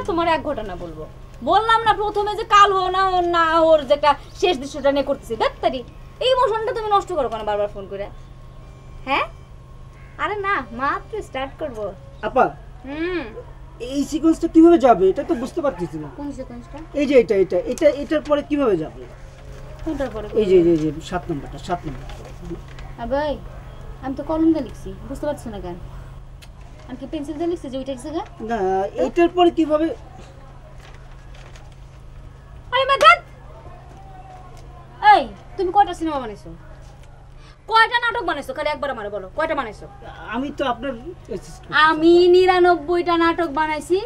তোমার এক ঘটনা বলবো, বললাম না প্রথমে যে কাল হো না না ওর যেটা শেষ দৃশ্যটা নিয়ে করতেছি, ডাক্তারি এই ইমোশনটা তুমি নষ্ট করো কেন বারবার ফোন করে? হ্যাঁ আরে না মাত্র স্টার্ট করব। আপা এই সিকোয়েন্সটা কিভাবে যাবে এটা তো বুঝতে পারতেছি না। কোন সিকোয়েন্সটা? এই যে এটার পরে কিভাবে যাবে? কোনটার পরে? এই যে 7 নম্বরটা 7 নম্বর। ভাই আমি তো কলম দিয়ে লিখছি, বুঝতে পারছ না কেন? আমি কি পেন্সিল দিয়ে লিখছি যে ওইটা জায়গা? না এটার পরে কিভাবে? আরে মাদাত এই তুমি কয়টা সিনেমা বানাইছো, কয়টা নাটক বানাইছো? খালি একবার আমারে বলো কয়টা বানাইছো? আমি তো আপনার আমি 99টা নাটক বানাইছি,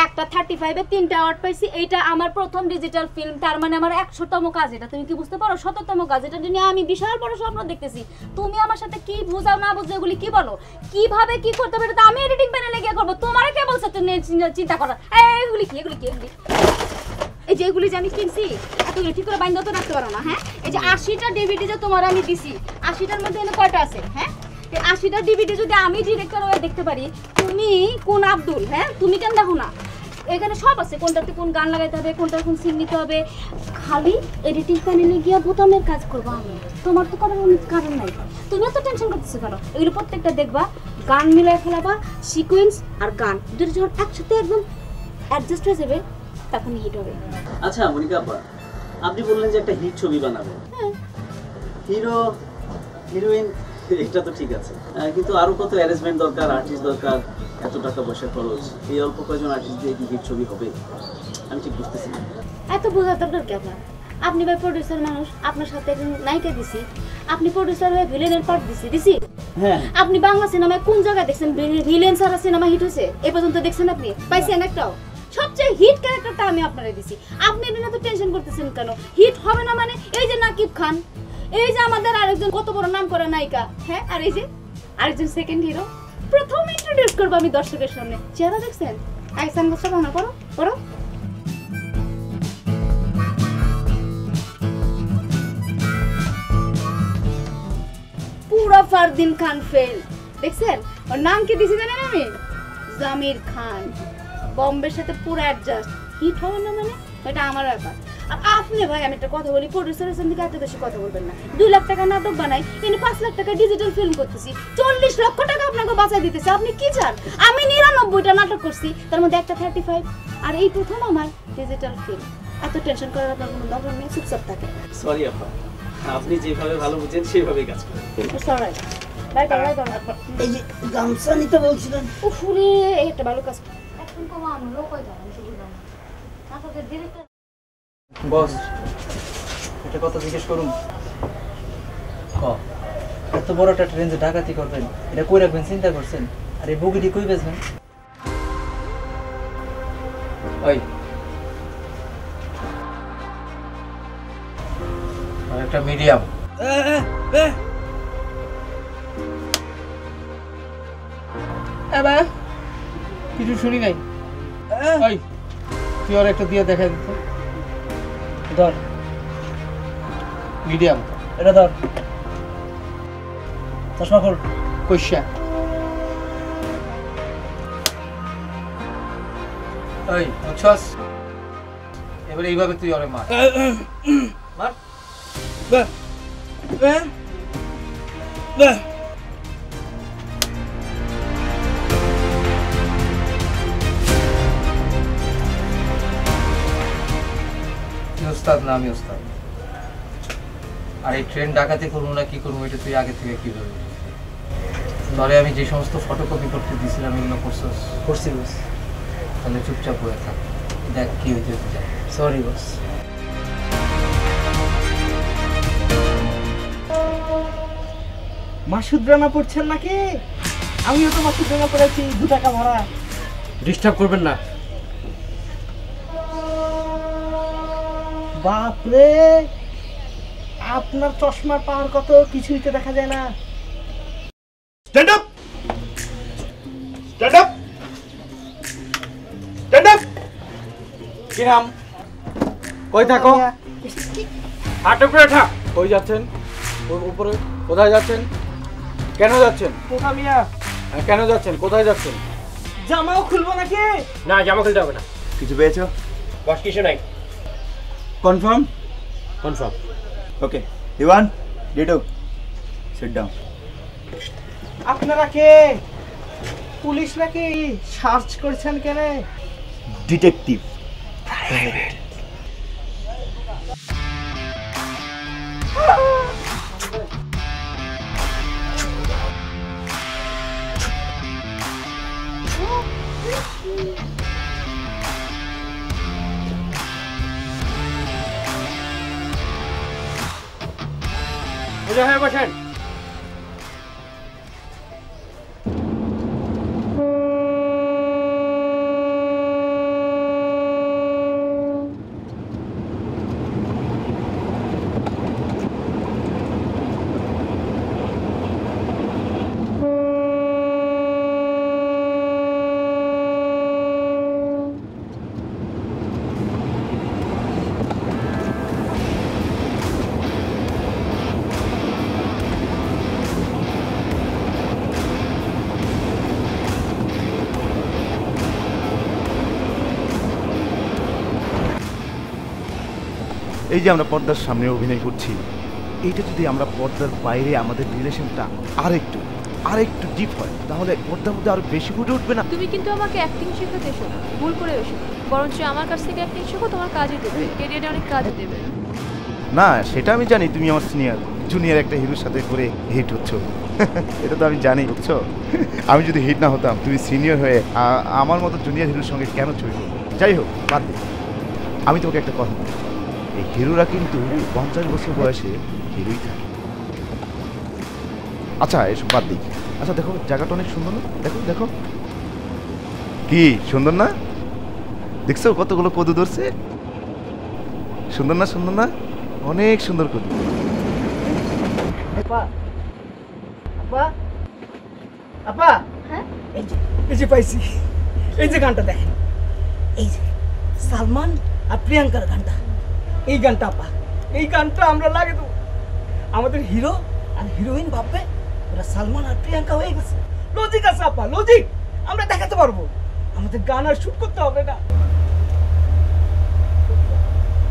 একটা 35 এ 3টা অ্যাওয়ার্ড পাইছি। এইটা আমার প্রথম ডিজিটাল ফিল্ম, তার মানে আমার 100তম কাজ। এটা তুমি কি বুঝতে পারো? 100তম কাজ। এটা নিয়ে আমি বিশাল বড় স্বপ্ন দেখতেছি। তুমি আমার সাথে কি বুঝাও না বুঝাও এগুলি কি বলো, কিভাবে কি করতে হবে এটা আমি এডিটিং প্যানেলে গিয়ে করব। তোমারে কে বলছে তুমি চিন্তা করো? এগুলি কি এই যে এগুলি যে আমি কিনছি এতগুলো ঠিক করে বাইন্ধা তো রাখতে পারো না? হ্যাঁ এই যে 80টা ডিভিডি যে তোমার আমি দিছি, 80টার মধ্যে এনে কয়টা আছে? হ্যাঁ এই 80টা ডিভিডি যদি আমি ডিরেক্টর হয়ে দেখতে পারি, তুমি কোন আব্দুল? হ্যাঁ তুমি কেন দেখো না? এখানে সব আছে, কোনটাতে কোন গান লাগাইতে হবে, কোনটা কোন সিন নিতে হবে। খালি এডিটিং প্যানেলে গিয়ে বোতামের কাজ করবো আমি, তোমার তো করার অনেক কারণ নাই। তুমি এত টেনশন করতেছো কেন? এগুলো প্রত্যেকটা দেখবা, গান মিলাই ফেলাবা, সিকোয়েন্স আর গান দুটো যখন একসাথে একদম অ্যাডজাস্ট হয়ে যাবে তখন হিট হবে। আচ্ছা মনিকা আপা, আপনি বললেন যে একটা হিট ছবি বানাবেন, হিরো হিরোইন এটা তো ঠিক আছে, কিন্তু আরো কত অ্যারেঞ্জমেন্ট দরকার, আর্টিস্ট দরকার, এত টাকা পয়সা খরচ, এই অল্প কয়েকজন আর্টিস্ট দিয়ে কি হিট ছবি হবে? আমি ঠিক বুঝতেছি না। এত বোঝার দরকার কি আপনার? আপনি ভাই প্রোডিউসার মানুষ, আপনার সাথে একজন নায়িকা দিছি, আপনি প্রোডিউসার হয়ে ভিলেনের পার্ট দিছি। হ্যাঁ আপনি বাংলা সিনেমায় কোন জায়গায় দেখছেন ভিলেন ছাড়া সিনেমা হিট হয়েছে? এ পর্যন্ত দেখছেন আপনি? পাইছেন একটাও? সবচেয়ে হিট ক্যারেক্টারটা আমি আপনারে দিছি, আপনি এটা তো টেনশন করতেছেন কেন? হিট হবে না মানে? এই যে নাকিব খান, এই যে আমাদের আরেকজন কত বড় নাম করা নায়িকা, হ্যাঁ আর এই যে আরেকজন সেকেন্ড হিরো, প্রথম ইন্ট্রোডিউস করবো আমি দর্শকের সামনে। চেহারা দেখছেন? আই সানগ্লাসটা ভাঙা করো করো। পুরো ফারদিন খান ফেল, দেখছেন? ওর নাম কি দিছি জানেন আমি? জামির খান। বম্বের সাথে পুরো অ্যাডজাস্ট, হিট হবে না মানে এটা আমার ব্যাপার। আর আপনি ভাই আমি একটা কথা বলি, প্রোডিউসারের সামনে এত বেশি কথা বলবেন না। 2 লাখ টাকা নাটক বানাই, কিন্তু 5 লাখ টাকা ডিজিটাল ফিল্ম করতেছি, 40 লক্ষ টাকা আপনাকে বাঁচাই দিতেছে। আপনি কি চান? আমি 99টা নাটক করছি, তার মধ্যে একটা 35, আর এই প্রথম আমার ডিজিটাল ফিল্ম। এত টেনশন করার আপনার কোনো দরকার নেই, চুপচাপ থাকে। সরি আপা, আপনি যেভাবে ভালো বুঝেন সেভাবেই কাজ করেন। Sorry bye bye bye. এই যে গামছা নিতে বলছিলেন। উফরে এটা ভালো কাজ। এখন কমা আমরাও কই যাব বুঝলাম না। নাটকের ডিরেক্টর বস এটা কথা জিজ্ঞেস করুন। এত বড় একটা ট্রেন যে ডাকাতি করবেন, এটা কই রাখবেন চিন্তা করছেন? আর এই বগিটি কই বেচবেন? ওই আর একটা মিডিয়াম। কিছু শুনি নাই। ওই তুই আর একটা দিয়ে দেখা দিত। ধর মিডিয়াম, এটা ধর। চশমা খোল। কইসা ওই বুঝছস? এবারে এইভাবে তুই ওরে মার মার। ওস্তাদ না আমি ওস্তাদ। আর এই ট্রেন ডাকাতি করবো না কি করবো এটা তুই আগে থেকে কি বলবি? ধরে আমি যে সমস্ত ফটোকপি করতে দিয়েছিলাম এগুলো করছি বস। তাহলে চুপচাপ হয়ে থাক, দেখ কি হইতে যায়। Sorry boss. মাসুদ রানা পড়ছেন নাকি? আমিও তো মাসুদ রানা পড়েছি, 2 টাকা ভাড়া। ডিস্টার্ব করবেন না। বাপরে আপনার চশমার পাওয়ার কত কিছুই তো দেখা যায় না। Stand up, stand up, stand up. কি নাম? কই থাকো? হাঁটু করে থাক। কই যাচ্ছেন? উপরে কোথায় যাচ্ছেন? কেন যাচ্ছেন? পোকা মিয়া, কেন যাচ্ছেন? কোথায় যাচ্ছেন? জামাও খুলবো নাকি? না, জামা খুলতে হবে না। কিছু পেয়েছো? বস কিছু নাই। কনফার্ম? কনফার্ম। ওকে, দিওয়ান, ডিটো, সিট ডাউন। আপনারা কে? পুলিশ নাকি? সার্চ করছেন কেন? ডিটেকটিভ। সোজা হয়ে বসেন। এই যে আমরা পর্দার সামনে অভিনয় করছি, এইটা যদি আমরা পর্দার বাইরে আমাদের রিলেশনটা আরেকটু ডিপ হয়, তাহলে পর্দার মধ্যে আরো বেশি ফুটে উঠবে না? তুমি কিন্তু আমাকে অ্যাক্টিং শেখাতে এসো না, ভুল করে এসো না, বরঞ্চ আমার কাছ থেকে অ্যাক্টিং শেখো, তোমার কাজে দেবে, ক্যারিয়ারে অনেক কাজে দেবে। না, সেটা আমি জানি তুমি আমার সিনিয়র, জুনিয়র একটা হিরোর সাথে করে হিট হচ্ছ। এটা তো আমি জানি, বুঝছো? আমি যদি হিট না হতাম, তুমি সিনিয়র হয়ে আমার মতো জুনিয়র হিরোর সঙ্গে কেন ছবি করবো? যাই হোক, বাদ দে। আমি তোমাকে একটা কথা বলি, এই হিরোরা কিন্তু 50 বছর বয়সে হিরোই থাকে। আচ্ছা, এসব বাদ দিই। আচ্ছা দেখো, জায়গাটা অনেক সুন্দর না? দেখো দেখো, কি সুন্দর না? দেখছো কতগুলো কদু ধরছে? সুন্দর না, সুন্দর না? অনেক সুন্দর কদু। আপা, আপা, আপা, হ্যাঁ? এই যে পাইছি, এই যে গানটা দেখেন, এই যে সালমান আর প্রিয়াঙ্কার গানটা, এই গানটা আপা, এই গানটা আমরা লাগে দেবো। আমাদের হিরো আর হিরোইন ভাববে ওরা সালমান আর প্রিয়াঙ্কা হয়ে গেছে। লজিক আছে আপা, লজিক আমরা দেখাতে পারবো। আমাদের গান আর শুট করতে হবে না।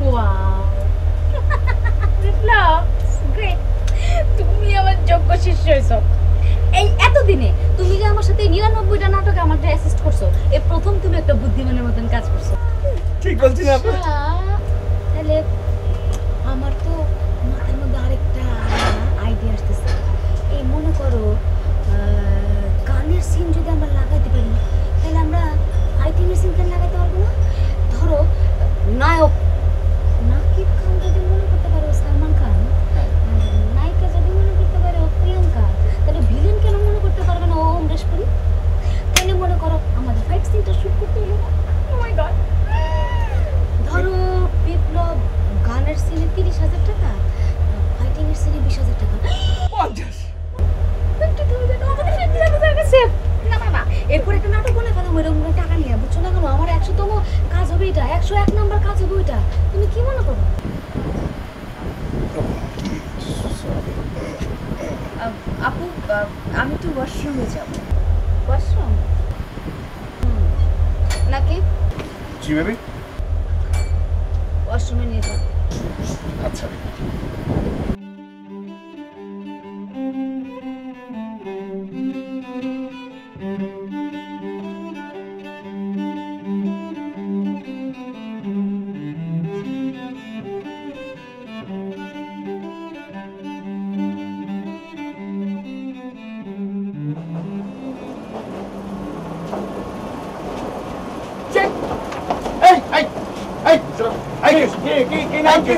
ওয়াও বিপ্লব, গ্রেট, তুমি আমার যোগ্য শিষ্য হইছো। এই এতদিনে তুমি যে আমার সাথে 99টা নাটকে আমার যে অ্যাসিস্ট করছো, এই প্রথম তুমি একটা বুদ্ধিমানের মতন কাজ করছো। ঠিক বলছি না আপা? তাহলে আমার তো মাথার মধ্যে আরেকটা আইডিয়া আসতেছে। এই মনে করো গানের সিন যদি আমরা লাগাইতে পারি, তাহলে আমরা ফাইটিংয়ের সিন কেন লাগাইতে পারবো না? ধরো নায়ক নাকিব খান যদি মনে করতে পারো সালমান খান, আর নায়িকা যদি মনে করতে পারো প্রিয়াঙ্কা, তাহলে ভিলেন কেন মনে করতে পারবে না ও অমরেশ পুরী? তাহলে মনে করো আমাদের ফাইট সিনটা শুট করতে হলো না। ও মাই গড! ধরো বিপ্লব গানের সিনে 30,000 টাকা, ফাইটিংয়ের সিনে 20,000 টাকা। 50। 50,000 আমাদের 50,000 টাকা সেভ। না বাবা, এরপর একটা নাটক বলে ফেলাম এরকম টাকা নিয়ে, বুঝছো না কেন? আমার 100তম কাজ হবে এটা, 101 নম্বর কাজ হবে ওইটা। তুমি কি মনে করো? আপু, আমি তো ওয়াশরুমে যাব। ওয়াশরুম নাকি জি বেবি। ওয়াশরুমে নিয়ে যাও। আচ্ছা।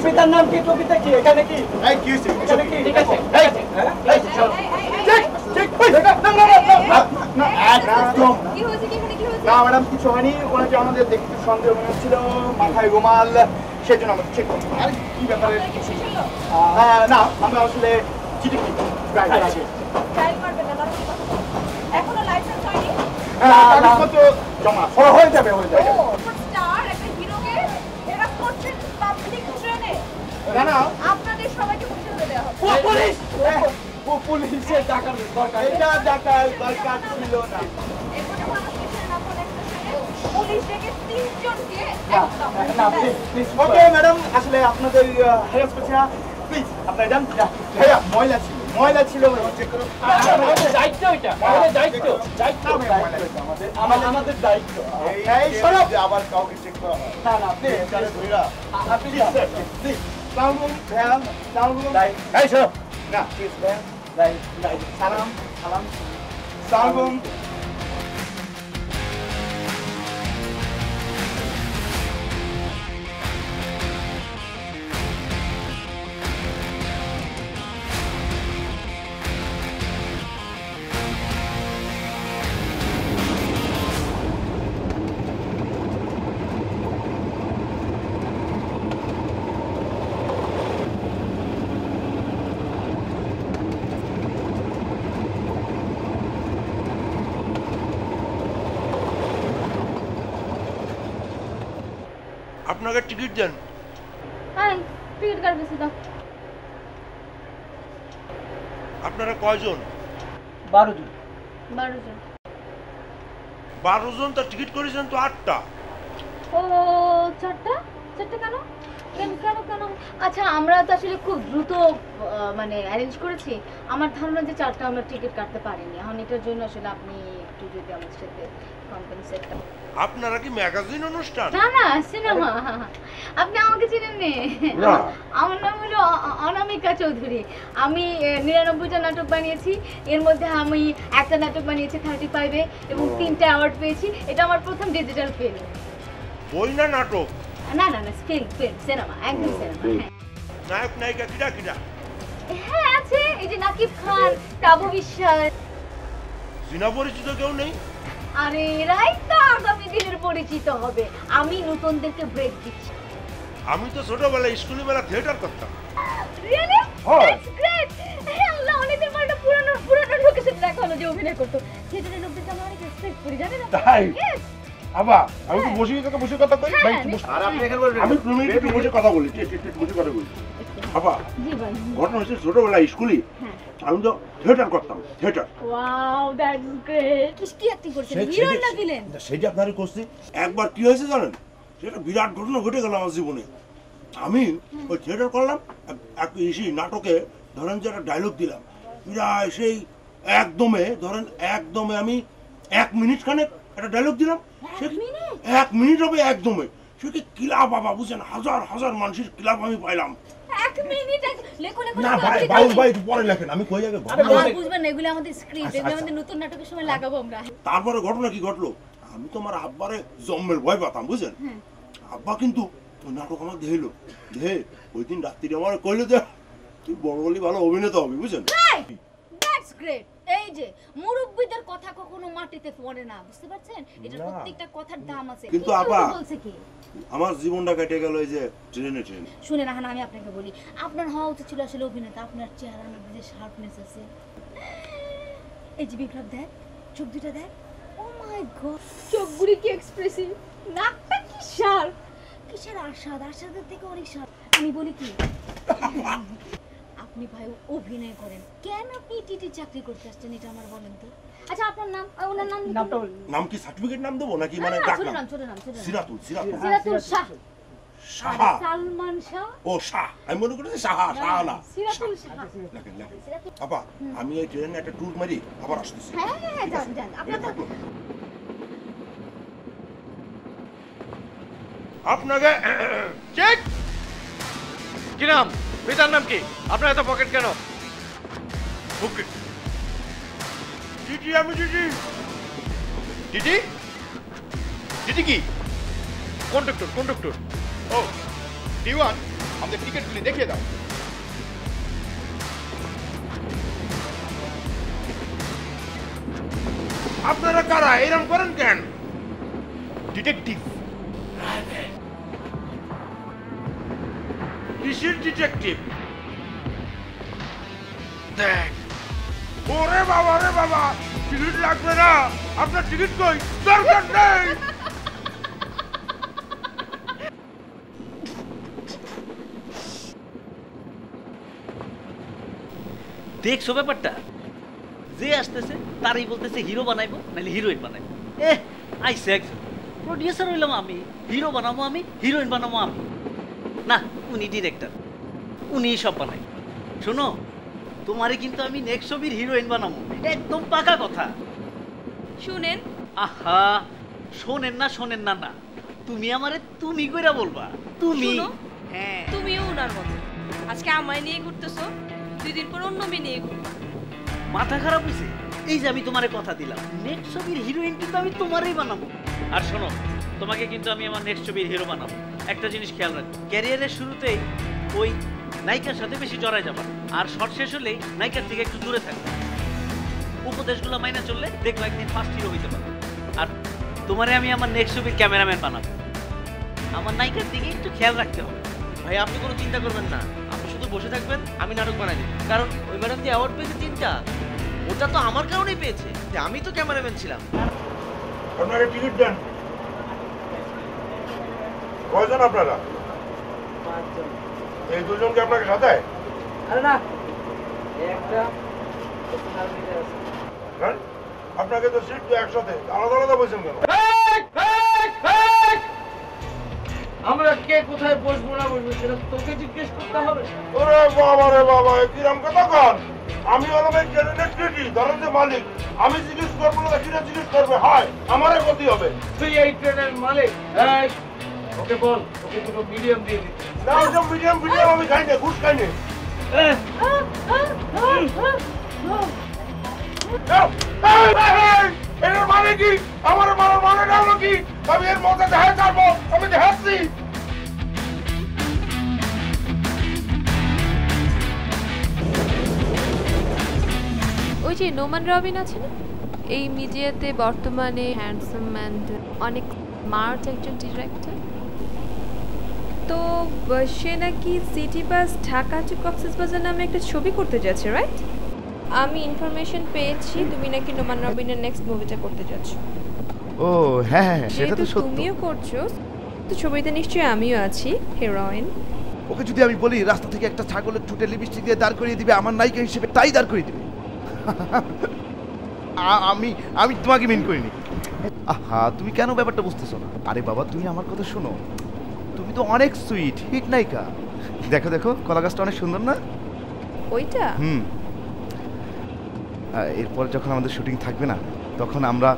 পিতার নাম কি? কবিতা কি? এখানে কি? এখানে কি? ঠিক আছে, কি হয়েছে? কি এখানে কি হয়েছে? না ম্যাডাম, কিছু হয়নি। ওনাকে আমাদের দেখতে সন্দেহ মনে হচ্ছিল, মাথায় রুমাল, সেজন্য আমাকে চেক করতে হবে। আরে কি ব্যাপারে? না আমরা আসলে চিঠি ড্রাইভার আছে। এখনো লাইসেন্স হয়নি? কাগজপত্র জমা হয়ে যাবে হয়ে যাবে। স্টার একটা হিরোকে এরা করছেন পাবলিক ট্রেনে। না আপনাদের সবাইকে মুছে দেওয়া হবে। পুলিশ পুলিশের টাকার দরকার এটা ডাকার দরকার ছিল না। এখানে মানুষ কিছু না করে একটা ট্রেনে পুলিশ ডেকে 3 জনকে না প্লিজ ওকে ম্যাডাম আসলে আপনাদের হেল্প করছি না প্লিজ আপনারা যান ভাইয়া ময়লা ছিল চেক করুন দায়িত্ব এটা আমাদের দায়িত্ব আমাদের দায়িত্ব এই সরব আবার কাউকে চেক করা হয় না না প্লিজ তাহলে ধইরা আপনি প্লিজ সালাম ভাইয়া সালাম এই সরব না প্লিজ ভাইয়া সালাম সালাম আপনাকে টিকিট দেন। হ্যাঁ টিকিট কাটবে দাও। আপনারা কয়জন? 12 জন। 12 জন। 12 জন তো টিকিট করেছেন তো 8টা। ও চারটা কেন? কেন? আচ্ছা আমরা তো আসলে খুব দ্রুত মানে অ্যারেঞ্জ করেছি। আমার ধারণা যে 4টা আমরা টিকিট কাটতে পারিনি। এখন এটার জন্য আসলে আপনি একটু যদি আমাদের সাথে কম্পেনসেট করেন। আপনারা কি ম্যাগাজিন অনুষ্ঠান? না সিনেমা। আপনি আমাকে চিনেন নি? আমার নাম হলো অনামিকা চৌধুরী। আমি 99টা নাটক বানিয়েছি। এর মধ্যে আমি একটা নাটক বানিয়েছি 35-এ এবং 3টা অ্যাওয়ার্ড পেয়েছি। এটা আমার প্রথম ডিজিটাল ফিল্ম। বই না নাটক? না ফিল্ম সিনেমা একদম সিনেমা। নায়ক নায়িকা কিরা? হ্যাঁ আছে, এই যে নাকিব খান, তাবু বিশ্বাস। চিনা পরিচিত কেউ নেই? আরে এরাই তো আগামী দিনের পরিচিত হবে। আমি নতুনদেরকে ব্রেক দিচ্ছি। আমি তো ছোটবেলায় স্কুলে বেলা থিয়েটার করতাম। রিয়েলি? That's great. আল্লাহ অনেকদিন পর একটা পুরানো লোকের সাথে দেখা হলো যে অভিনয় করতো। থিয়েটারের লোকদেরকে আমরা অনেক রেসপেক্ট করি, জানেন না? তাই? Yes. আবা আমি তো বসে কথা কই হ্যাঁ, ভাই হ্যাঁ, বসে। আর আপনি এখানে বলবেন আমি 2 মিনিট একটু বসে কথা বলি। একটু বসে কথা বলি। আবা জি ভাই। ঘটনা হচ্ছে ছোটবেলায় স্কুলে হ্যাঁ। আমি তো থিয়েটার করতাম। Wow that's great. কি অ্যাক্টিং করছেন? হিরো না ভিলেন? সেটা আপনারই করছি। একবার কি হয়েছে জানেন? সেটা বিরাট ঘটনা ঘটে গেল আমার জীবনে। আমি ওই থিয়েটার করলাম, একটা নাটকে ধরেন যে একটা ডায়লগ দিলাম, প্রায় সেই একদমে আমি 1 মিনিট খানে একটা ডায়লগ দিলাম। 1 মিনিট হবে একদমে। সে কি ক্লাব বাবা বুঝছেন, হাজার মানুষের ক্লাব আমি পাইলাম। 1 মিনিট লেখো না ভাই একটু পরে লেখেন, আমি কই আগে বুঝবেন না, এগুলো আমাদের স্ক্রিপ্ট, এগুলো আমাদের নতুন নাটকের সময় লাগাবো আমরা। তারপরে ঘটনা কি ঘটলো, আমি তো আমার আব্বারে জম্মের ভয় পাতাম বুঝছেন। আব্বা কিন্তু ওই নাটক আমার দেহে ওই দিন রাত্রি আমার কইলো যে তুই বড় বলি ভালো অভিনেতা হবি বুঝছেন। That's great. এই যে মুরব্বিদের কথা কখনো মাটিতে পড়ে না, বুঝতে পারছেন? এটা প্রত্যেকটা কথার দাম আছে। কিন্তু আপা বলছে কি আমার জীবনটা কেটে গেল এই যে ট্রেনে। শুনে না, আমি আপনাকে বলি, আপনার হওয়া উচিত ছিল আসলে অভিনেতা। আপনার চেহারার মধ্যে যে শার্পনেস আছে, এই যে বিপ্লব দেখ, চোখ দুটো দেখ, ও মাই গড, চোখগুলি কি এক্সপ্রেসিভ, নাকটা কি শার্প, কিসের আশাদের থেকে অনেক শার্প। আমি বলি কি, আপনি ভাই অভিনয় করেন, কেন আপনি টিটি চাকরি করতে আসছেন এটা আমার বলেন তো। আচ্ছা আপনার নাম, ওনার নাম কি সার্টিফিকেট নাম দেবো নাকি মানে ডাক নাম? সিরাতুল শাহ। শাহ। সালমান শাহ। ও শাহ, আমি মনে করি শাহ না। সিরাতুল শাহ। আপা আমি এই ট্রেনে একটা ট্যুর মারি, আবার আসতেছি। হ্যাঁ যান আপনার আপনাকে চেক। কি নাম? পিতার নাম কি? আপনার এত পকেট কেন? ওকে টিটি, আমি টিটি। টিটি? টিটি কি? কন্ডাক্টর। ও D1, আমাদের টিকিটগুলি দেখিয়ে দাও। আপনারা কারা এরকম করেন কেন? ডিটেকটিভ। পুলিশের ডিটেকটিভ। দেখ, ওরে বাবা রে বাবা, টিকিট লাগবে না। আপনার টিকিট কই? দরকার নেই। দেখছো ব্যাপারটা? যে আসতেছে তারই বলতেছে হিরো বানাইবো নাহলে হিরোইন বানাইবো। আইসে একজন প্রডিউসার হইলাম আমি, হিরো বানাবো আমি, হিরোইন বানাবো আমি। না, উনি ডিরেক্টর, উনি সব বানাই। শোনো, তোমারে কিন্তু আমি নেক্সট ছবির হিরোইন বানাবো, একদম পাকা কথা। শুনেন, আহা, শোনেন না শোনেন না না, তুমি আমারে তুমি কইরা বলবা। তুমি শুনো, হ্যাঁ, তুমিও ওনার মতো আজকে আমায় নিয়ে ঘুরতেছো, 2 দিন পর অন্য মেয়ে নিয়ে ঘুরবা। মাথা খারাপ হয়েছে? এই যে আমি তোমারে কথা দিলাম, নেক্সট ছবির হিরোইন কিন্তু আমি তোমারই বানাবো। আর শোনো, তোমাকে কিন্তু আমি আমার নেক্সট ছবির হিরো বানাবো। একটা জিনিস খেয়াল রাখো, ক্যারিয়ারের শুরুতেই ওই নায়িকার সাথে বেশি জড়ায় যাবা, আর শর্ট শেষ হলেই নায়িকার থেকে একটু দূরে থাকবে। উপদেশগুলো মাইনা চললে দেখবো একদিন ফার্স্ট হিরো হইতে পারো। আর তোমারে আমি আমার নেক্সট ছবির ক্যামেরাম্যান বানাবো। আমার নায়িকার দিকে একটু খেয়াল রাখতে হবে। ভাই আপনি কোনো চিন্তা করবেন না, আপনি শুধু বসে থাকবেন, আমি নাটক বানাই দিই। কারণ ওই ম্যাডাম যে অ্যাওয়ার্ড পেয়েছে 3টা, ওটা তো আমার কারণেই পেয়েছে, যে আমি তো ক্যামেরাম্যান ছিলাম। আপনাকে টিকিট দেন। কয়জন আপনারা? 5 জন। এই 2 জনকে আপনাকে সাথে? আরে না, একটা হ্যাঁ? আপনাকে তো সিট তো একসাথে, আলাদা আলাদা বসেন কেন? আমরা কে কোথায় বসবো না বসবো সেটা তোকে জিজ্ঞেস করতে হবে। ওরে বাবা রে বাবা, কিরম কথা কন? আমি হলাম এই ট্রেনের টিটি, ধরেন যে মালিক। আমি জিজ্ঞেস করবো না, কিনা জিজ্ঞেস করবে? হয়, আমারই ক্ষতি হবে। তুই এই ট্রেনের মালিক। ওকে বল, ওকে দুটো মিডিয়াম দিয়ে দিতে। না, ওসব মিডিয়াম আমি খাই না, ঘুষ খাই না। এর মানে কি? আমার মারার মানে না হলো কি? আমি এর মধ্যে দেখা যাবো, আমি দেখাচ্ছি। ওই যে নোমান রবিন আছে না, এই মিডিয়াতে বর্তমানে হ্যান্ডসাম অ্যান্ড অনেক স্মার্ট একজন ডিরেক্টর। তো সে নাকি city bus Dhaka to Cox's Bazar নামে একটা ছবি করতে যাচ্ছে, রাইট? আমি ইনফরমেশন পেয়েছি তুমি নাকি নোমান রবিনের নেক্সট মুভিটা করতে যাচ্ছ। ও হ্যাঁ হ্যাঁ, সেটা তো যেহেতু সত্য। তুমিও করছো, তো ছবিতে নিশ্চয়ই আমিও আছি হিরোইন। ওকে যদি আমি বলি রাস্তা থেকে একটা ছাগলের ঠোঁটে লিপস্টিক দিয়ে দাঁড় করিয়ে দিবে আমার নায়িকা হিসেবে, তাই দাঁড় করিয়ে দিবে। আমি আমি তোমাকে মিন করিনি। আহা, তুমি কেন ব্যাপারটা বুঝতেছো না? আরে বাবা, তুমি আমার কথা শোনো, তুমি তো অনেক সুইট, হিট নায়িকা। দেখো দেখো, কলা গাছটা অনেক সুন্দর না? ওইটা এরপর যখন আমাদের শুটিং থাকবে না, তখন আমরা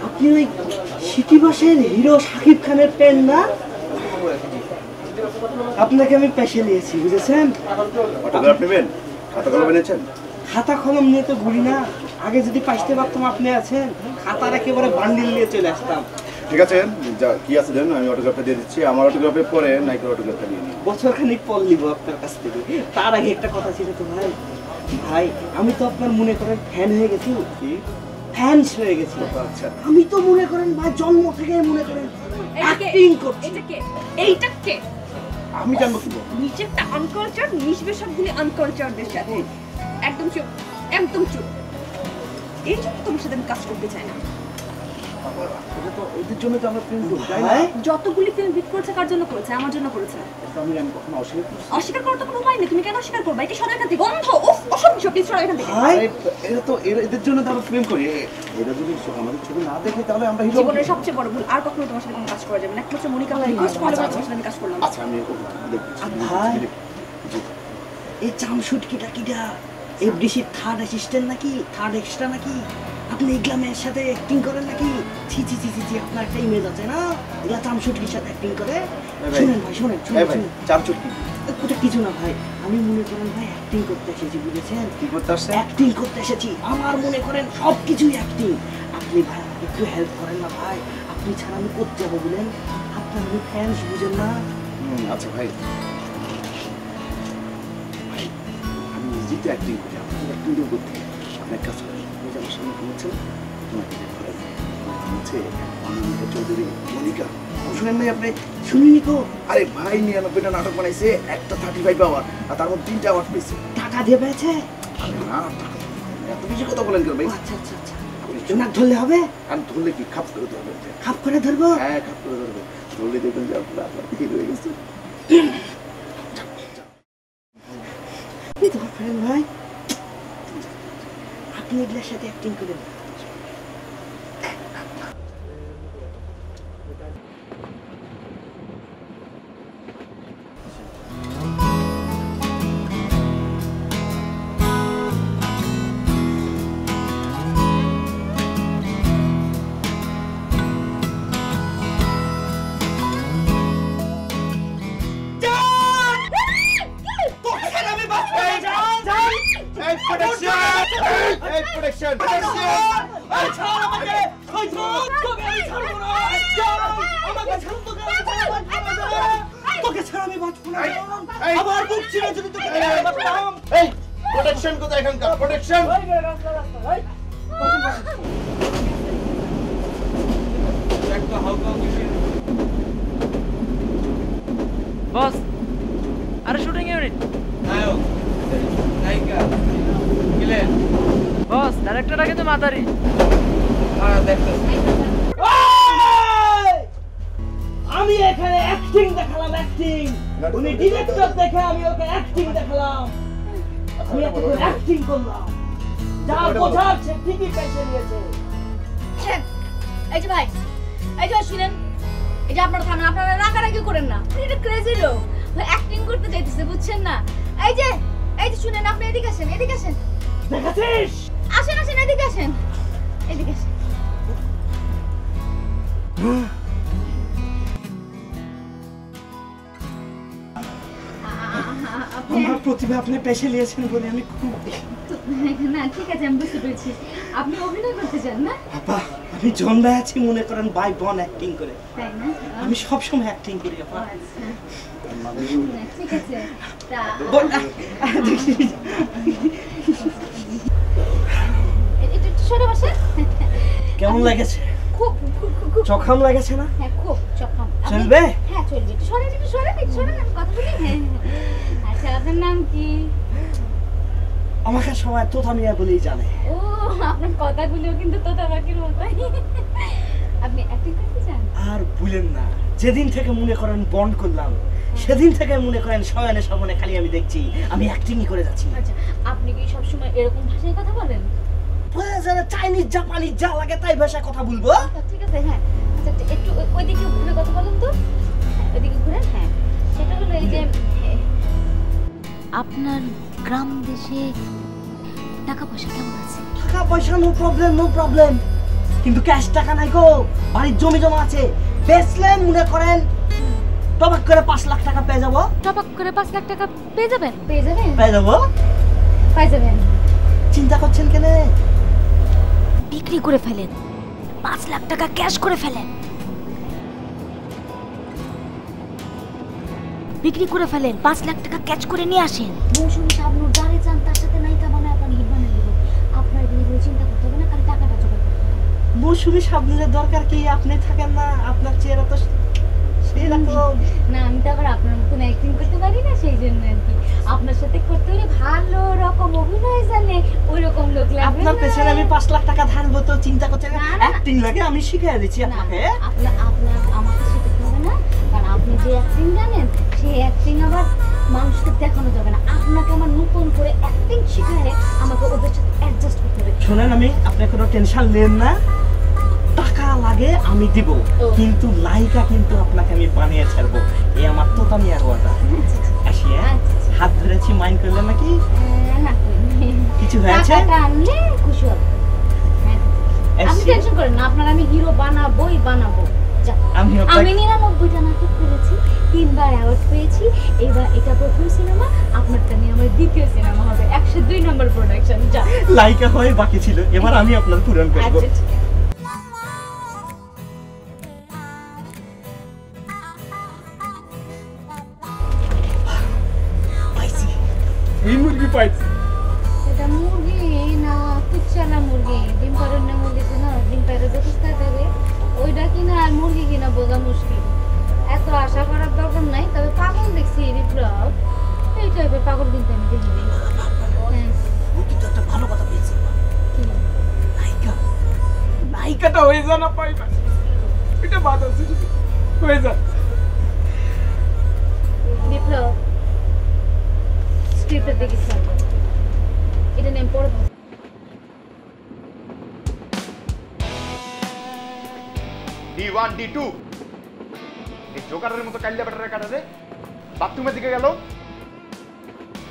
আপনি ওই সিটি বাসের হিরো শাকিব খানের পেন না? আপনাকে আমি পেশে নিয়েছি, বুঝেছেন? অটোগ্রাফ নেবেন? খাতা কলম এনেছেন? খাতা কলম নিয়ে তো ঘুরি না। আগে যদি পাইতে পারতাম আপনি আছেন, খাতার একেবারে বান্ডিল নিয়ে চলে আসতাম। ঠিক আছে, যা কি আছে দেন, আমি অটোগ্রাফটা দিয়ে দিচ্ছি। আমার অটোগ্রাফের পরে নাইকের অটোগ্রাফটা নিয়ে নিই। বছরখানিক পর নিব আপনার কাছ থেকে। তার আগে একটা কথা ছিল তো ভাই, ভাই আমি তো আপনার মনে করেন ফ্যান হয়ে গেছি, ফ্যানস হয়ে গেছি। আচ্ছা, আমি তো মনে করেন ভাই জন্ম থেকে মনে করেন অ্যাক্টিং করছি। এইটা কে? আমি জানবো কি? নিচেরটা আনকালচার, মিশবে সবগুলি আনকালচারদের সাথে। একদম চুপ, একদম চুপ। এই জন্য তোমার সাথে আমি কাজ করতে চাই না। এটা তো এদের জন্য তো আমরা ফিল্ম করি, তাই না? যতগুলি ফিল্ম হিট করেছে কার জন্য করেছে? আমার জন্য করেছে। আমি কখনো অস্বীকার করছি? অস্বীকার করার তো কোনো উপায় নেই। তুমি কেন অস্বীকার করবা? এটা সরো এখান থেকে, গন্ধ, উফ, অসহ্য, প্লিজ সরো এখান থেকে। ভাই এটা তো এদের জন্য তো আমরা ফিল্ম করি। এরা যদি আমাদের ছবি না দেখে তাহলে আমরা হিরো। জীবনের সবচেয়ে বড় ভুল, আর কখনো তোমার সাথে কোনো কাজ করা যাবে না। একমাত্র মনিকা রিকোয়েস্ট করলে তোমার সাথে আমি কাজ করলাম। আচ্ছা, আমি ভাই এই চামশুট কিটা কিটা এফডিসির থার্ড অ্যাসিস্ট্যান্ট নাকি, থার্ড এক্সট্রা নাকি? আপনি ইগলামের সাথে অ্যাক্টিং করেন নাকি? ছি ছি ছি ছি, আপনার একটা ইমেজ আছে না, এগুলা চামশুটকির সাথে অ্যাক্টিং করে। শুনেন ভাই, শুনেন শুনেন, চামচুটকি ওটা কিছু না ভাই। আমি মনে করেন ভাই অ্যাক্টিং করতে এসেছি, বুঝেছেন? কি করতে আসছে? অ্যাক্টিং করতে এসেছি। আমার মনে করেন সব কিছুই অ্যাক্টিং। আপনি ভাই আমাকে একটু হেল্প করেন না ভাই? আপনি ছাড়া আমি করতে যাবো বলেন? আপনার আমি ফ্যান্স, বুঝেন না? আচ্ছা ভাই, আমি নিজেই তো অ্যাক্টিং করি, আপনি অ্যাক্টিং করতে আপনার কাজ করেন। ওই যে আমার সামনে ঘুমোচ্ছেন, তোমাকে হচ্ছে অনামিকা চৌধুরী মনিকা শুনেন নাই আপনি? শুনিনি তো। আরে ভাই 99টা নাটক বানাইছে, একটা 35 আওয়ার আর তার মধ্যে 3টা অ্যাওয়ার্ড পেয়েছে। টাকা দিয়ে পেয়েছে? আরে না, এত বেশি কথা বলেন কেন ভাই? আচ্ছা আচ্ছা আচ্ছা, নাক ধরলে হবে? আর ধরলে কি খাপ করে ধরবে? খাপ করে ধরবো? হ্যাঁ খাপ করে ধরবে, ধরলে দেখবেন যে আপনার হিট হয়ে গেছে। ভাই আপনি এগুলোর সাথে অ্যাক্টিং করেন। বস আরে শুটিং ইউনিট বস ডাইরেক্টরটাকে তো মাতারি আমি এখানে অ্যাক্টিং দেখালাম, অ্যাক্টিং। উনি ডিরেক্টর দেখে আমি ওকে অ্যাক্টিং দেখালাম, আমি ওকে অ্যাক্টিং করলাম। যা বোঝার সে ঠিকই পেছে নিয়েছে। এই যে ভাই, এই যে শুনেন, এই যে আপনারা থামেন, আপনারা রাগারাগি করেন না। এটা ক্রেজি লোক, অ্যাক্টিং করতে চাইতেছে, বুঝছেন না? এই যে শুনেন, আপনি এদিকে আসেন, এদিকে আসেন। দেখাচ্ছিস? আসেন আসেন, এদিকে আসেন, এদিকে আসেন। আমার প্রতিভা আপনি পেশে নিয়েছেন বলে আমি খুব না, ঠিক আছে, আমি বুঝতে পেরেছি। আপনি অভিনয় করতে চান না? আপা, আমি জন্মে আছি মনে করেন বাই বন অ্যাক্টিং করে, তাই না? আমি সবসময় অ্যাক্টিং করি আপা। ঠিক আছে, কেমন লাগেছে? খুব চখাম লাগেছে না? হ্যাঁ, খুব চখাম। চলবে? হ্যাঁ চলবে। একটু সরেন, একটু সরেন, একটু সরেন, আমি কথা বলি। হ্যাঁ, আচ্ছা, আপনার নাম কি? আমাকে সবাই তোতা মিয়া বলেই জানে। ও, আপনার কথাগুলো কিন্তু তোতা পাখির মতোই। আপনি অ্যাক্টিং করতে চান? আর ভুলেন না, যেদিন থেকে মনে করেন বন্ড করলাম, সেদিন থেকে মনে করেন শয়নে স্বপনে খালি আমি দেখছি আমি অ্যাক্টিংই করে যাচ্ছি। আচ্ছা, আপনি কি সবসময় এরকম ভাষায় কথা বলেন? চাইনিজ জাপানিজ যা লাগে তাই ভাষায় কথা বলবো। ঠিক আছে, হ্যাঁ। আচ্ছা, একটু ওইদিকে ঘুরে কথা বলেন তো। ওইদিকে ঘুরেন। হ্যাঁ, সেটা হলো এই যে আপনার গ্রাম দেশে টাকা পয়সা কেমন আছে? টাকা পয়সা নো প্রবলেম, নো প্রবলেম, কিন্তু ক্যাশ টাকা নাই গো। বাড়ির জমি জমা আছে, বেচলে মনে করেন টবাক করে 5 লাখ টাকা পেয়ে যাবো। টবাক করে 5 লাখ টাকা পেয়ে যাবেন? পেয়ে যাবেন? পেয়ে যাবো। পেয়ে যাবেন। চিন্তা করছেন কেন? বিক্রি করে ফেলেন, 5 লাখ টাকা ক্যাশ করে ফেলেন। বিক্রি করে ফেলেন, 5 লাখ টাকা ক্যাচ করে নিয়ে আসেন। মৌসুমী শাবনূর যারে চান তার সাথে নায়িকা বানায় আপনার হিট বানিয়ে দেবো। আপনার এগুলো চিন্তা করতে হবে না, খালি টাকাটা জোগাড় করতে হবে। মৌসুমী শাবনূরের দরকার কি? আপনি থাকেন না, আপনার চেহারা তো সেই রকম। না, আমি তো আবার আপনার মতন অ্যাক্টিং করতে পারি না, সেই জন্য আর কি। আপনার সাথে করতে হলে ভালো রকম অভিনয় জানে ওই রকম লোক লাগবে। আপনার পেছনে আমি 5 লাখ টাকা ধারবো তো চিন্তা করছেন? অ্যাক্টিং লাগে, আমি শিখিয়ে দিচ্ছি আপনাকে। আপনার আমাকে শিখতে হবে না, কারণ আপনি যে অ্যাক্টিং জানেন সেই অ্যাক্টিং আবার মানুষকে দেখানো যাবে না। আপনাকে আমার নতুন করে অ্যাক্টিং শিখায় আমাকে ওদের সাথে অ্যাডজাস্ট করতে হবে। শোনেন, আপনি কোনো টেনশন নেন না, টাকা লাগে আমি দিব, কিন্তু নায়িকা কিন্তু আপনাকে আমি বানিয়ে ছাড়বো। এই আমার তোতা মিয়া কথা। আসি, হ্যাঁ? হাত ধরেছি, মাইন্ড করলেন নাকি? না, কিছু হয়েছে? টাকাটা আনলে খুশি হবে। আপনি টেনশন করেন না, আপনার আমি হিরো বানাবোই বানাবো। আমি 99টা নাটক করেছি, 3বার অ্যাওয়ার্ড পেয়েছি। এবার এটা প্রথম সিনেমা, আপনারটা নিয়ে আমার দ্বিতীয় সিনেমা হবে, 102 নম্বর প্রোডাকশন। যা, নায়িকা হয়ে বাকি ছিল, এবার আমি আপনার পূরণ করবো। এই মুরগি পাইছি। এটা মুরগি না কুচ্চা না না মুরগি ডিম পাড়ার না মুরগি না ডিম পাড়া যত থাকে ওইটা কিনা আর মুরগি কিনা বোঝা মুশকিল এত আশা করার দরকার নাই তবে পাগল দেখছি বিপ্লব এই টাইপের পাগল কিন্তু আমি দেখিনি কিন্তু একটা ভালো কথা বলছি নায়িকা নায়িকাটা হয়ে যা না পাইবা এটা বাদ আছে হয়ে যা বিপ্লব স্ক্রিপ্টের দিকে খেয়াল করো এটা নেম পড়ে D1 D2 এই জোকারের মতো কাল্লা ব্যাটারে কাটাতে বাথরুমের দিকে গেল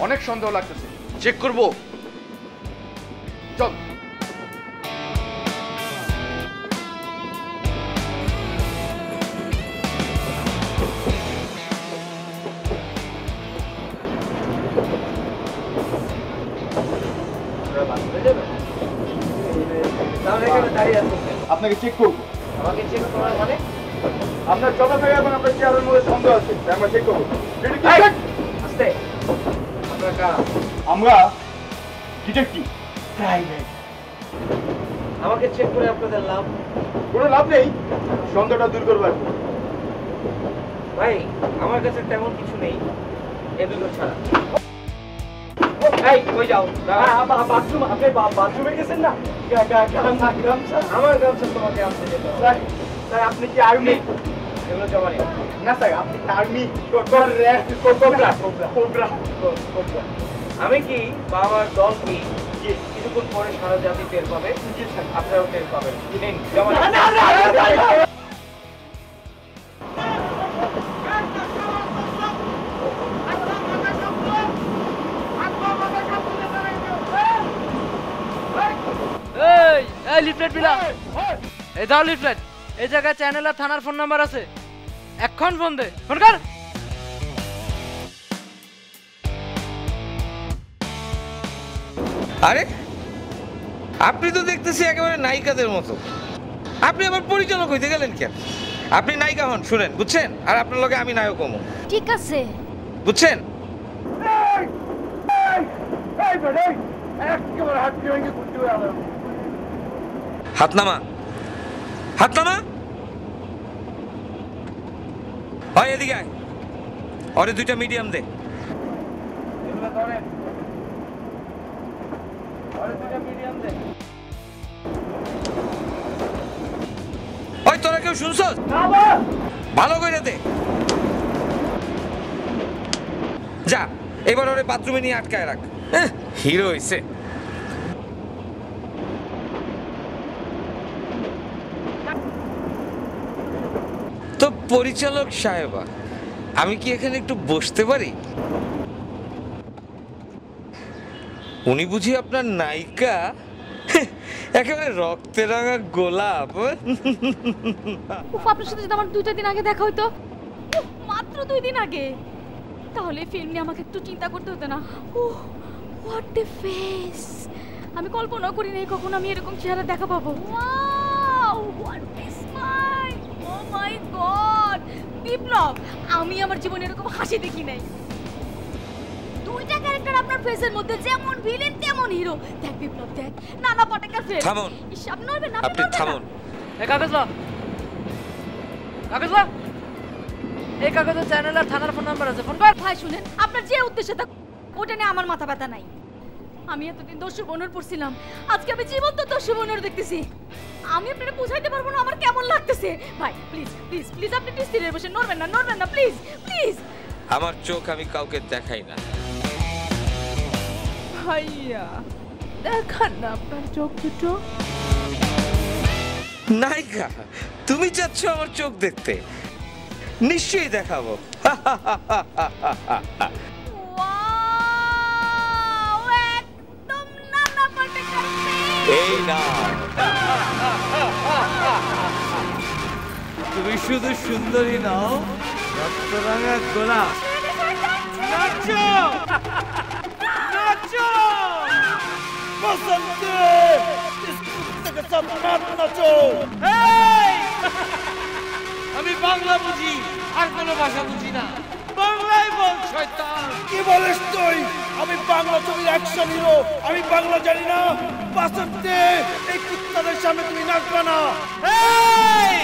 অনেক সন্দেহ লাগতেছে চেক করব চল আপনাকে চেক করবো আমাকে চেক করার মানে আপনার চলা থেকে এখন আপনার চেয়ারের মধ্যে সন্দেহ আছে আমরা চেক করবো আস্তে আপনার কারা আমরা ডিটেকটিভ প্রাইভেট আমাকে চেক করে আপনাদের লাভ কোনো লাভ নেই সন্দেহটা দূর করবার ভাই আমার কাছে তেমন কিছু নেই এ দুটো ছাড়া এই কই যাও বাথরুম আপনি বাথরুমে গেছেন না গামছা আমার গামছা তোমাকে আসতে যেতে হবে স্যার আপনি কি আর্মি এগুলো জমা নিও না স্যার আপনি আর্মি কোবরা আমি কি বা আমার দল কি কিছুক্ষণ পরে সারা জাতি টের পাবে আপনারাও টের পাবেন নিন জমা নিন। এই লিফলেট বিলা এই দাও লিফলেট এই জায়গায় চ্যানেল আর থানার ফোন নাম্বার আছে এখন ফোন দে ফোন কর আরে আপনি তো দেখতেছি একেবারে নায়িকাদের মতো আপনি আবার পরিচালক হইতে গেলেন কেন আপনি নায়িকা হন শুনেন বুঝছেন আর আপনার লগে আমি নায়ক হমু ঠিক আছে বুঝছেন হাত নামা হাত নামা হয় এদিকে আয় ওরে দুইটা মিডিয়াম দে ওই তোরা কেউ শুনছস ভালো করে দে যা এবার ওরে বাথরুমে নিয়ে আটকায় রাখ হিরো হইছে তো পরিচালক সাহেবা আমি কি এখানে একটু বসতে পারি উনি বুঝি আপনার নায়িকা একেবারে রক্তে রাঙা গোলাপ আপনার সাথে যদি আমার 2টা দিন আগে দেখা হইতো মাত্র 2 দিন আগে তাহলে ফিল্ম নিয়ে আমাকে একটু চিন্তা করতে হতো না হোয়াট এ ফেস আমি কল্পনা করি নাই কখন আমি এরকম চেহারা দেখা পাবো wow what a smile oh my god Biplab আমি আমার জীবনে এরকম হাসি দেখি নাই 2টা ক্যারেক্টার আপনার ফেসের মধ্যে যেমন ভিলেন তেমন হিরো দেখ বিপ্লব দেখ নানা পাটেকার ফেস থামুন আপনি নড়বেন না আপনি থামুন এই কাগজ লা এই কাগজে চ্যানেল আর থানার ফোন নাম্বার আছে ফোন কর ভাই শুনেন আপনার যে উদ্দেশ্য তা ওটা নিয়ে আমার মাথা ব্যথা নাই আমি এতদিন দস্যু বনর পড়ছিলাম আজকে আমি জীবন্ত দস্যু বনর দেখতেছি আমি আপনাকে বুঝাইতে পারবো না আমার কেমন লাগতেছে ভাই প্লিজ প্লিজ প্লিজ আপনি স্থির বসে নড়বেন না প্লিজ প্লিজ আমার চোখ আমি কাউকে দেখাই না ভাইয়া দেখান না আপনার চোখ দুটো নায়িকা তুমি চাচ্ছ আমার চোখ দেখতে নিশ্চয়ই দেখাবো এই না তুমি শুধু সুন্দরী নাও রক্তরাঙা গোলাপ নাচো নাচো বসন্তে নাচো আমি বাংলা বুঝি আর কোনো ভাষা বুঝি না বাংলায় বল শয়তান! কি বলিস তুই? আমি বাংলা ছবির অ্যাকশন হিরো, আমি বাংলা জানি না। বাসন্তে এই কুত্তাদের সামনে তুমি নাচবে না। এই!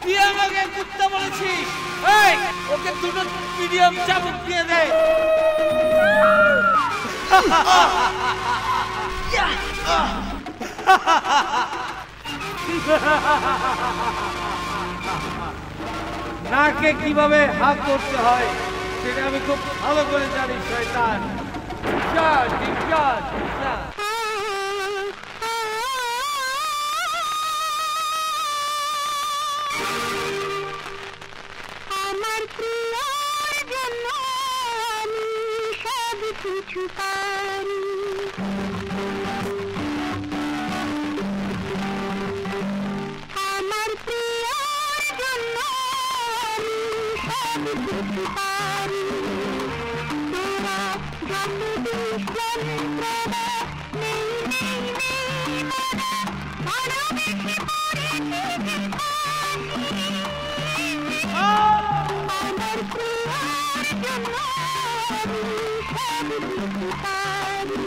তুই আমাকে কুত্তা বলেছিস? এই! ওকে দুটো মিডিয়াম চাবুক দিয়ে দে। নাকে কিভাবে হাত করতে হয় সেটা আমি খুব ভালো করে জানি শয়তান। যা, যা, যা। আমার প্রিয়র জন্য আমি সব কিছু পারি। আমার প্রিয়র জন্য আমি সব কিছু পারি। তোরা যত দুঃযন্ত্রণা নেই নেই নেই বড় বেশি পড়েছি আমার প্রিয়র জন্য আমি সব কিছু পারি।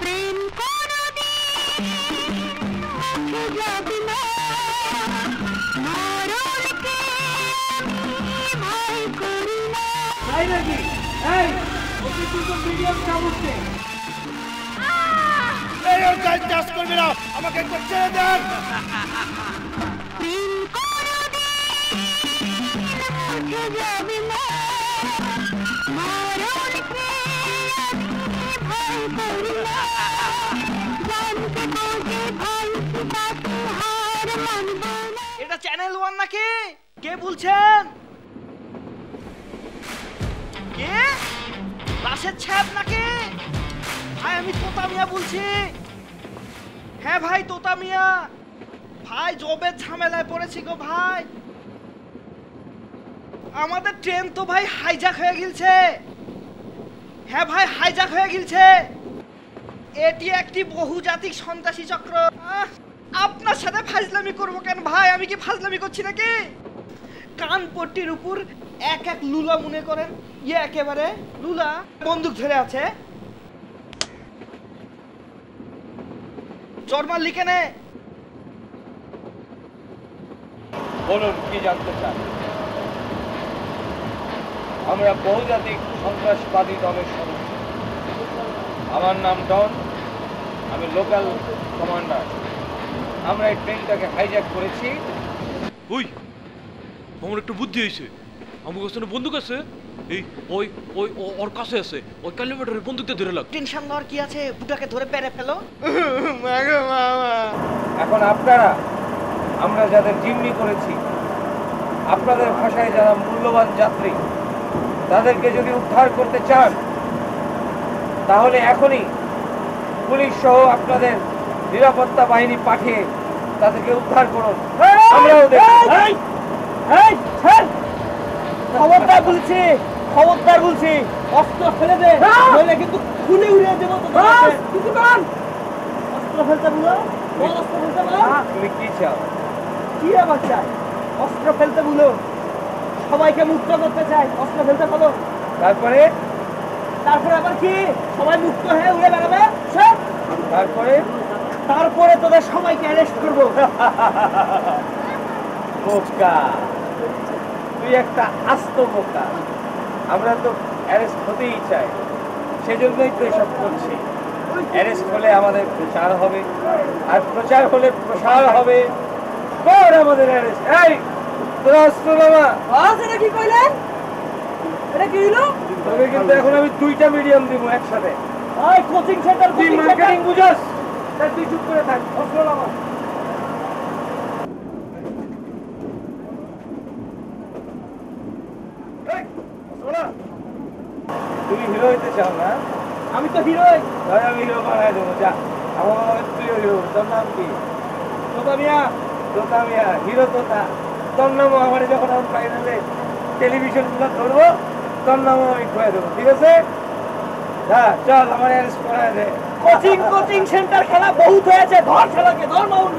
প্রেম কোনদিন মুছে যাবে না, মরণকে আমি ভয় করি না। তাই নাকি? এই, ওকে দুটো মিডিয়াম চাবুক দে। এই ওর গায়ে চাষ করবে না, আমাকে একটু ছেড়ে দেন। প্রেম কোনদিন মুছে যাবে না, মরণকে আমি ভয় করি না। জানতে বোঝে ভয় তাকে হার মানব না। এটা চ্যানেল 1 নাকি? কে বলছেন? কে? লাশের ছ্যাপ নাকি? ভাই আমি তোতা মিয়া বলছি। হ্যাঁ ভাই তোতা মিয়া। ভাই জবের ঝামেলায় পড়েছি গো ভাই। আমাদের ট্রেন তো ভাই হাইজ্যাক হয়ে গিলছে। হ্যাঁ ভাই হাইজ্যাক হয়ে গিলছে। এটি একটি বহুজাতিক সন্ত্রাসী চক্র। আপনার সাথে ফাজলামি করবো কেন ভাই? আমি কি ফাজলামি করছি নাকি? কানপট্টির উপর এক এক লুলা মনে করেন, ইয়ে একেবারে লুলা বন্দুক ধরে আছে। চরমার লিখে নে। বলুন কি জানতে চান? আমরা বহুজাতিক সন্ত্রাসবাদী দলের সদস্য। আমার নাম ডন, আমি লোকাল কমান্ডার। আমরা এই ট্রেনটাকে হাইজ্যাক করেছি। ওই আমার একটু বুদ্ধি হয়েছে। আমার কাছে না বন্দুক আছে, এই ওই ওই ওর কাছে আছে, ওই ক্যালিব্রেটরের বন্দুকটা ধরে লাগ। টেনশন নেওয়ার কি আছে? বুটাকে ধরে পেরে ফেলো। এখন আপনারা, আমরা যাদের জিম্মি করেছি, আপনাদের ভাষায় যারা মূল্যবান যাত্রী, তাদেরকে যদি উদ্ধার করতে চান তাহলে এখনই পুলিশ সহ আপনাদের নিরাপত্তা বাহিনী পাঠিয়ে তাদেরকে উদ্ধার করুন। আমরাও খবরদার বলছি, খবরদার বলছি, অস্ত্র ফেলে দে, নইলে কিন্তু খুলে উড়িয়ে দেবো। কিছু কর, অস্ত্র ফেলতে বলো। অস্ত্র ফেলতে বলো। তুমি কি চাও? কি আবার চাই? অস্ত্র ফেলতে বলো। সবাইকে মুক্ত করতে চাই, অস্ত্র ফেলতে বলো। তারপরে তারপরে আবার কি? সবাই মুক্ত হয়ে উড়ে বেড়াবে। তারপরে তারপরে তোদের সবাইকে অ্যারেস্ট করবো। বোকা, তুই একটা আস্ত বোকা। আমরা তো অ্যারেস্ট হতেই চাই, সেজন্যই তো এসব করছি। অ্যারেস্ট হলে আমাদের প্রচার হবে, আর প্রচার হলে প্রসার হবে। কর আমাদের অ্যারেস্ট। এই তোরা অস্ত্র নামা। এটা কি কইলেন? এটা কি হলো? তোকে কিন্তু এখন আমি দুইটা মিডিয়াম দিব একসাথে। ওই কোচিং সেন্টার, তুই মার্কেটিং বুঝাস? তাই তুই চুপ করে থাক, অস্ত্র নামা। তুমি হিরো হইতে চাও না? আমি তো হিরোই। তাই আমি হিরো বানাই দেবো। যা, আমার প্রিয় হিরো। তোর নাম কি? তোতা মিয়া। তোতা মিয়া, হিরো তোতা। তোর নামও আমার যখন আমি ফাইনালে টেলিভিশন গুলো ধরবো, তোর নামও আমি খুঁয়ে দেবো। ঠিক আছে? চল আমার অ্যারেস্ট করা দে। কোচিং সেন্টার খেলা বহুত হয়েছে, ধর খেলাকে, ধর মাউন্ট।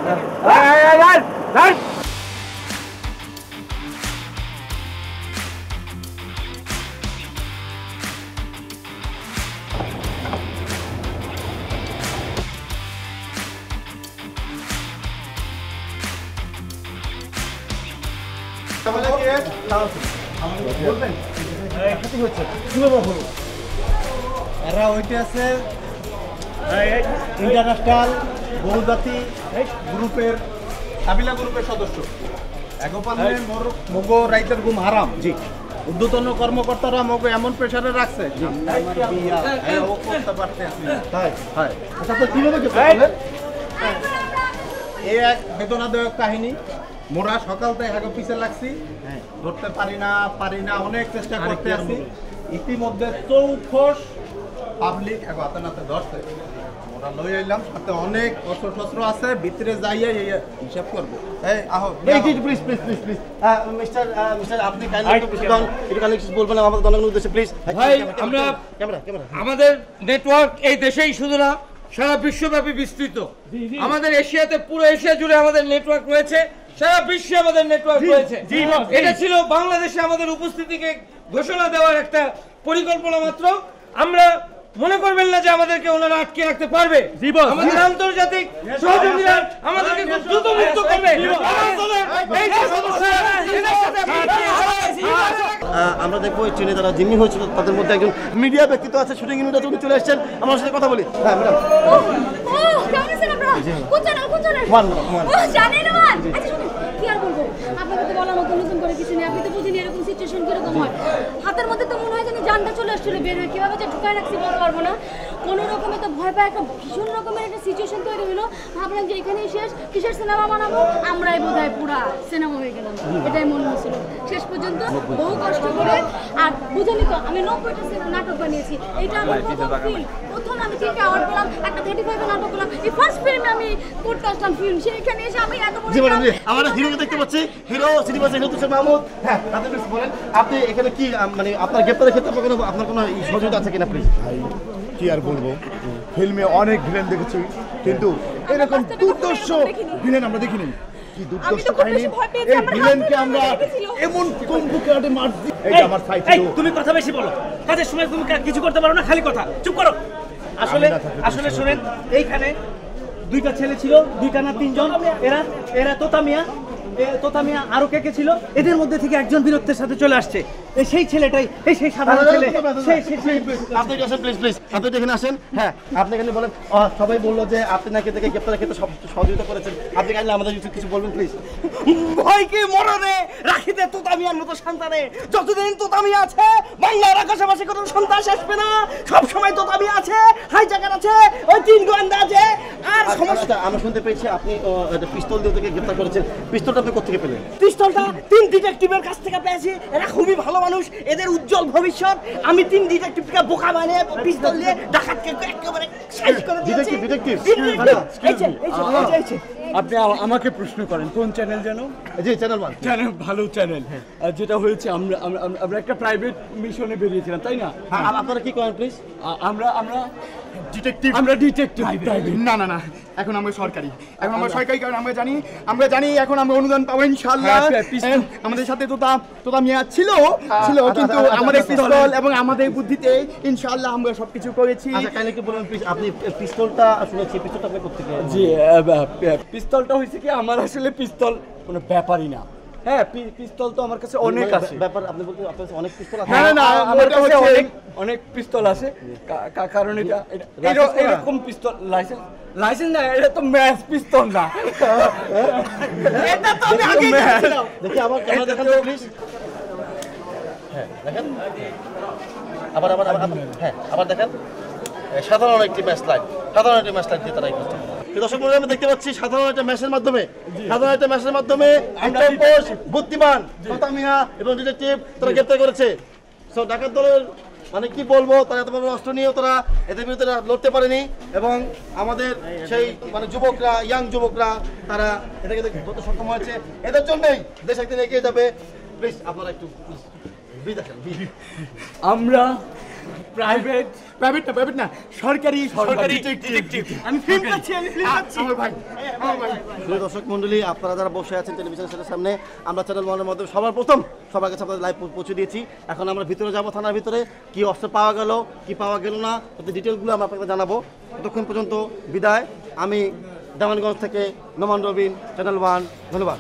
এরা ওইটা আছে ইন্টারন্যাশনাল বহুজাতি গ্রুপের কাবিলা গ্রুপের সদস্য। একপানে মগ রাইতের ঘুম হারাম। জি, ঊর্ধ্বতন কর্মকর্তারা মগ এমন প্রেসারে রাখছে আচ্ছা তো কিভাবে এই এক বেদনাদায়ক কাহিনী। মোরা সকাল থেকে আগে পিছে লাগছি, ধরতে পারি না, অনেক চেষ্টা করতে আছি। ইতিমধ্যে ৪৪ পাবলিক এক হাতে নাতে ধরছে। মোরা লই আইলাম, সাথে অনেক অস্ত্র শস্ত্র আছে, ভিতরে যাইয়া হিসাব করবো। এই আহো প্লিজ মিস্টার আপনি কাইন্ডলি বলবেন আমাদের জনগণের উদ্দেশ্যে প্লিজ। ভাই আমরা আমাদের নেটওয়ার্ক এই দেশেই শুধু না সারা বিশ্বব্যাপী বিস্তৃত। আমাদের এশিয়াতে, পুরো এশিয়া জুড়ে আমাদের নেটওয়ার্ক রয়েছে, সারা বিশ্বে আমাদের নেটওয়ার্ক রয়েছে। এটা ছিল বাংলাদেশে আমাদের উপস্থিতিকে ঘোষণা দেওয়ার একটা পরিকল্পনা মাত্র। আমরা মনে করবেন না যে আমাদেরকে ওনারা আটকে রাখতে পারবে। আমাদের আন্তর্জাতিক সহযোগীরা আমাদেরকে খুব দ্রুত মুক্ত করবে। আমরা দেখবো এই ট্রেনে যারা জিম্মি হয়েছিল তাদের মধ্যে একজন মিডিয়া ব্যক্তিত্ব আছে, শুটিং ইউনিটে উনি চলে এসেছেন, আমার সাথে কথা বলি। হ্যাঁ ম্যাডাম, নতুন করে কিছু নেই, আপনি তো বুঝিনি এরকম সিচুয়েশন কিরকম হয়। হাতের মধ্যে তো মনে হয় যেন জানটা চলে আসছিল বের হয়ে, কিভাবে যে ঢুকায় রাখছি বলতে পারবো না। কোনো রকমে তো ভয় পায়, একটা ভীষণ রকমের একটা সিচুয়েশন তৈরি হলো। ভাবলাম যে এখানেই শেষ, কিসের সিনেমা বানাবো, আমরাই বোধহয় পুরা সিনেমা হয়ে গেলাম, এটাই মনে হচ্ছিল। শেষ পর্যন্ত বহু কষ্ট করে, আর বুঝেনি তো আমি 90টা নাটক বানিয়েছি, এটা আমার প্রথম ফিল্ম। প্রথম আমি 3টা অ্যাওয়ার্ড পেলাম, একটা 35 এর নাটক পেলাম। এই ফার্স্ট ফিল্মে আমি করতে আসলাম ফিল্ম, সেখানে এসে আমি এত বড় আমরা হিরোকে দেখতে পাচ্ছি, হিরো সিনেমা হিরো মাহমুদ। হ্যাঁ, আপনি বলেন আপনি এখানে কি মানে আপনার গ্রেপ্তারের ক্ষেত্রে আপনার কোনো সহযোগিতা আছে কিনা প্লিজ? কি আর বলবো, ফিল্মে অনেক ভিলেন দেখেছি কিন্তু এরকম দুর্দর্শ ভিলেন আমরা দেখিনি। কি দুর্দর্শ কাহিনী, এই ভিলেনকে আমরা এমন কম্বুকাটে মারছি। এই আমার ফাইট। তুমি কথা বেশি বলো, কাজের সময় তুমি কিছু করতে পারো না, খালি কথা, চুপ করো। আসলে শুনেন, এইখানে 2টা ছেলে ছিল, 2টা না 3জন। এরা তোতা মিয়া আরো কে ছিল, এদের মধ্যে থেকে একজন বীরত্বের সাথে চলে আসছে। সেই ছেলেটাই, সেই সাধারণ ছেলে। আপনি আসেন প্লিজ, আপনি এখানে আসেন। হ্যাঁ, আপনি এখানে বলেন। সবাই বললো যে আপনি নাকি থেকে গ্রেপ্তারের ক্ষেত্রে সহযোগিতা করেছেন, আপনি কাইন্ডলি আমাদের কিছু বলবেন প্লিজ। ভয়কে মরণে রাখিতে তোতা মিয়ার মতো সন্তানে, যতদিন তোতা মিয়া আছে বাংলার আকাশে কোনো সন্ত্রাস আসবে না। সব সময় তোতা মিয়া আছে, হাইজাকার আছে, ওই 3 গোয়েন্দা আছে। আর সমস্যা আমরা শুনতে পেয়েছি আপনি একটা পিস্তল দিয়ে ওদেরকে গ্রেপ্তার করেছেন। পিস্তলটা আপনি কোথা থেকে পেলেন? পিস্তলটা 3 ডিটেকটিভের কাছ থেকে পেয়েছি। এরা খুবই ভালো মানুষ, এদের উজ্জ্বল ভবিষ্যৎ। আমি 3 ডিটেকটিভকে বোকা বানিয়ে পিস্তল দিয়ে ডাকাতকে একেবারে সাইজ করে দিয়েছি। ডিটেকটিভ আপনি আমাকে প্রশ্ন করেন কোন চ্যানেল যেন? জি, চ্যানেল 1। চ্যানেল, ভালো চ্যানেল। যেটা হয়েছে আমরা একটা প্রাইভেট মিশনে বেরিয়েছিলাম, তাই না? আপনারা কি করেন প্লিজ? আমরা ডিটেকটিভ। আমরা ডিটেকটিভ। না, এখন আমরা সরকারি। এখন আমরা সরকারি, কারণ আমরা জানি এখন আমরা অনুদান পাবো ইনশাআল্লাহ। আমাদের সাথে তোতা মিয়া ছিল, কিন্তু আমাদের পিস্তল এবং আমাদের বুদ্ধিতে ইনশাআল্লাহ আমরা সবকিছু করেছি। আচ্ছা, কাইন্ডলি কি বলবেন প্লিজ, আপনি পিস্তলটা শুনেছি, পিস্তলটা আপনি কোথা থেকে? জি, পিস্তলটা হয়েছে কি, আমার আসলে পিস্তল কোনো ব্যাপারই না। হ্যাঁ, পিস্তল তো আমার কাছে অনেক আছে। ব্যাপার আপনি বলতে আপনার কাছে অনেক পিস্তল আছে? না, আমার কাছে অনেক পিস্তল আছে, কারণ এটা এরকম পিস্তল লাইসেন্স না, এটা তো ম্যাচ পিস্তল না। এটা তো আমি আগেই বলেছিলাম। দেখি আবার ক্যামেরা দেখান প্লিজ। হ্যাঁ, দেখেন আবার দেখেন। সাধারণ একটি ম্যাচ লাইভ দিয়ে তারা দর্শক মন্ডলী আমরা দেখতে পাচ্ছি সাধারণ একটা ম্যাচের মাধ্যমে বুদ্ধিমান তোতা মিয়া এবং ডিটেকটিভ তারা গ্রেপ্তার করেছে। সো ডাকাত দলের মানে কি বলবো, তারা এত বড় অস্ত্র নিয়েও তারা এদের বিরুদ্ধে লড়তে পারেনি এবং আমাদের সেই মানে ইয়াং যুবকরা তারা এটাকে ধরতে সক্ষম হয়েছে। এদের জন্যই দেশ একদিন এগিয়ে যাবে। প্লিজ আপনারা একটু আমরা প্রাইভেট না সরকারি ডিটেকটিভ আমি ফিল্ম পাচ্ছি আমার ভাই প্রিয় দর্শক মণ্ডলী, আপনারা যারা বসে আছেন টেলিভিশন সেটের সামনে, আমরা চ্যানেল ওয়ানের মাধ্যমে সবার প্রথম সবার কাছে আপনাদের লাইভ পৌঁছে দিয়েছি। এখন আমরা ভিতরে যাব, থানার ভিতরে কি অস্ত্র পাওয়া গেল কি পাওয়া গেল না, তাতে ডিটেলগুলো আমরা আপনাকে জানাবো। ততক্ষণ পর্যন্ত বিদায়। আমি দেওয়ানগঞ্জ থেকে নোমান রবিন, চ্যানেল ওয়ান। ধন্যবাদ।